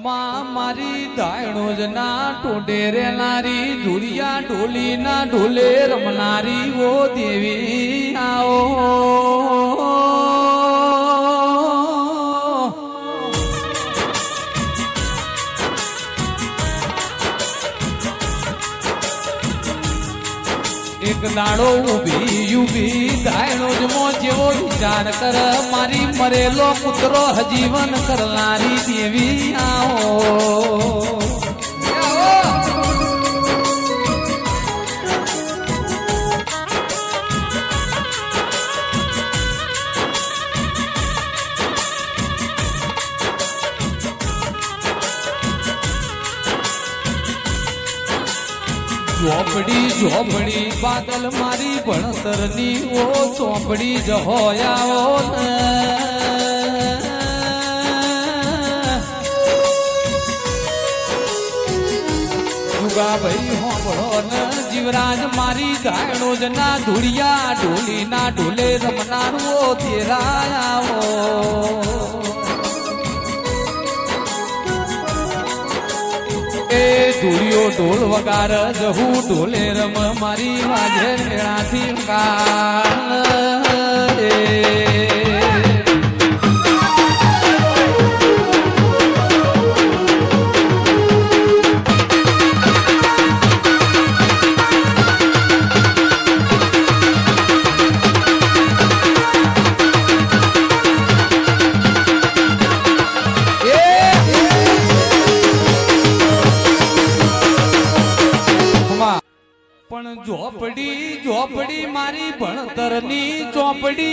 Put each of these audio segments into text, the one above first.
માં મારી દાયણો જ ના ટોડે રેનારી ધુરિયા ઢોલી ના ઢોલે રમનારી ઓ દેવી આવો એક દાડો ઉભી ઉભી દાયણો જ મો જેવો વિચાર કર મારી મરેલો પુત્રો હજીવન કરનારી દેવી આવો ઝોપડી ઝોપડી બાદલ મારી ભણતરની ઓ ચોપડી જ હોયાઓ જુગાભાઈ હોંભળો ને જીવરાજ મારી ગાયણો જ ના ધુડિયા ઢોલી ના ઢોલે રમનારો તેરાયાઓ ધૂળિયો ઢોલ વગાર જહુ ઢોલે રમ મારી વાજે મેળાથી પણ ઝોપડી ઝોપડી મારી ભણતરની ચોપડી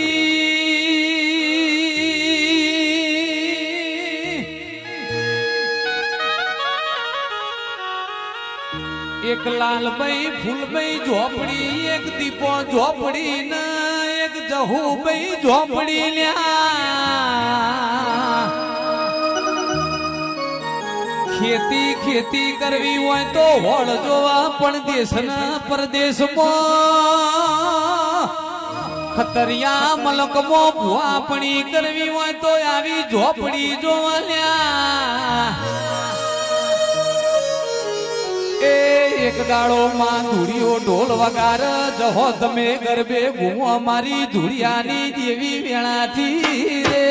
એક લાલભાઈ ફૂલભાઈ ઝોપડી એક દીપો ઝોપડી ને એક જહુભાઈ ઝોપડી લ્યા ખેતી ખેતી કરવી હોય તો હોળ જોવા પણ દેશના પરદેશમાં ખતરિયા મલકમાં ભુવાપણી કરવી હોય તો આવી ઝોપડી જોવા એ એક દાડો માં ધૂળિયો ઢોલ વગાર જહો તમે ગરબે ઘૂમો મારી ધૂળિયાની દેવી વેણાથી રે